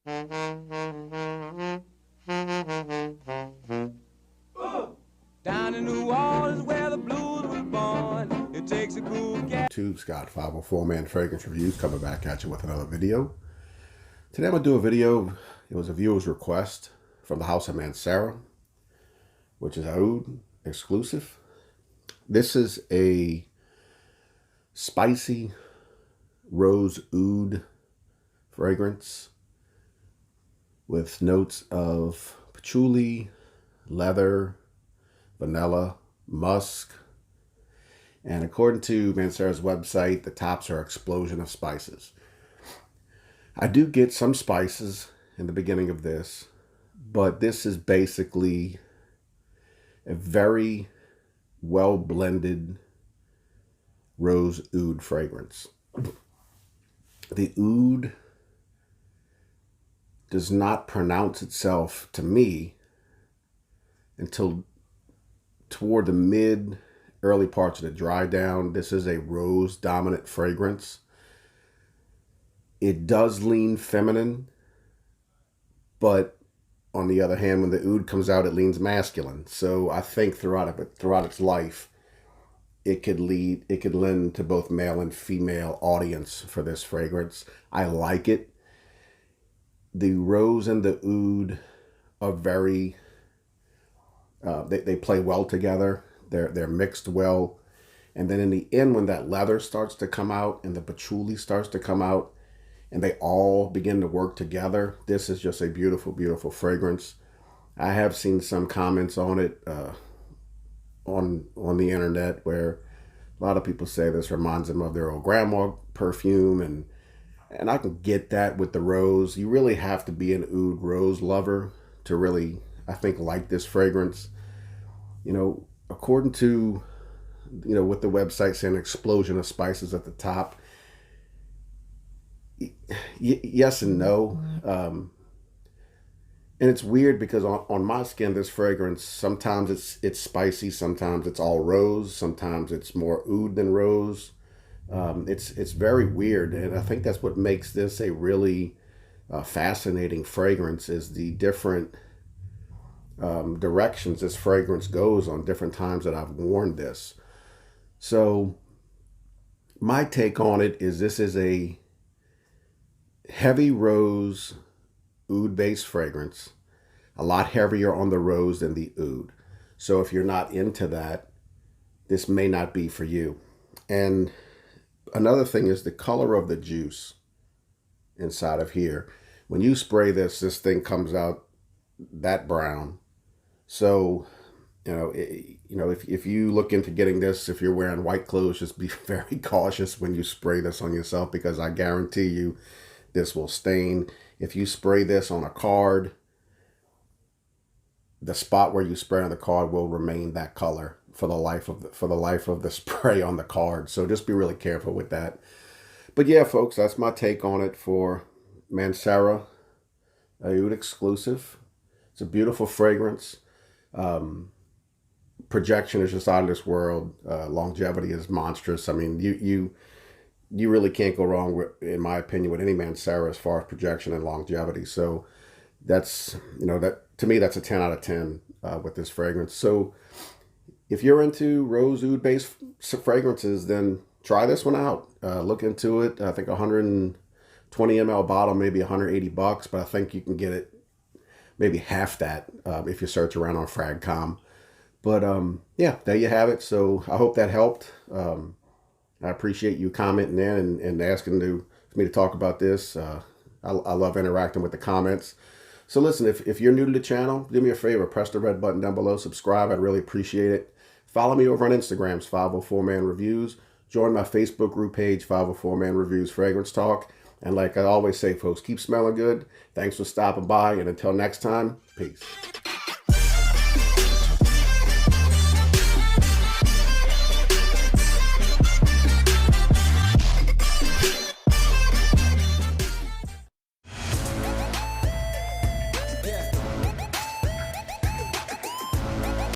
Down in New Orleans where the blues was born, it takes a cool cat. YouTube's got 504 Man Fragrance Reviews coming back at you with another video. Today I'm going to do a video. It was a viewer's request from the house of Mancera, which is Aoud Exclusif. This is a spicy rose oud fragrance with notes of patchouli, leather, vanilla, musk, and according to Mancera's website, the tops are an explosion of spices. I do get some spices in the beginning of this, but this is basically a very well blended rose oud fragrance. The oud does not pronounce itself to me until toward the early parts of the dry down. This is a rose dominant fragrance. It does lean feminine, but on the other hand, when the oud comes out, it leans masculine. So I think throughout its life, it could lend to both male and female audience for this fragrance. I like it. The rose and the oud are very they play well together. They're mixed well. And then in the end, when that leather starts to come out and the patchouli starts to come out and they all begin to work together, this is just a beautiful, beautiful fragrance. I have seen some comments on it on the internet where a lot of people say this reminds them of their old grandma perfume, and I can get that with the rose. You really have to be an oud rose lover to really, I think, like this fragrance. You know, according to, with the website saying explosion of spices at the top, yes and no. And it's weird because on my skin, this fragrance, sometimes it's spicy, sometimes it's all rose, sometimes it's more oud than rose. It's very weird, and I think that's what makes this a really fascinating fragrance, is the different directions this fragrance goes on different times that I've worn this. So my take on it is this is a heavy rose oud based fragrance, a lot heavier on the rose than the oud. So if you're not into that, this may not be for you. And another thing is the color of the juice inside of here. When you spray this thing comes out that brown. So, if you look into getting this, if you're wearing white clothes, just be very cautious when you spray this on yourself, because I guarantee you this will stain. If you spray this on a card, the spot where you spray on the card will remain that color for the life of the spray on the card. So just be really careful with that. But yeah, folks, that's my take on it for Mancera Aoud Exclusif. It's a beautiful fragrance. Projection is just out of this world. Longevity is monstrous. I mean, you really can't go wrong with, in my opinion, with any Mancera as far as projection and longevity. So that's, that to me, that's a 10 out of 10 with this fragrance. So if you're into rose oud based fragrances, then try this one out. Look into it. I think 120 ml bottle, maybe $180, but I think you can get it maybe half that if you search around on Fragcom. But yeah, there you have it. So I hope that helped. I appreciate you commenting in and asking for me to talk about this. I love interacting with the comments. So listen, if you're new to the channel, do me a favor, press the red button down below, subscribe. I'd really appreciate it. Follow me over on Instagram's 504 Man Reviews. Join my Facebook group page, 504 Man Reviews Fragrance Talk. And like I always say, folks, keep smelling good. Thanks for stopping by. And until next time, peace.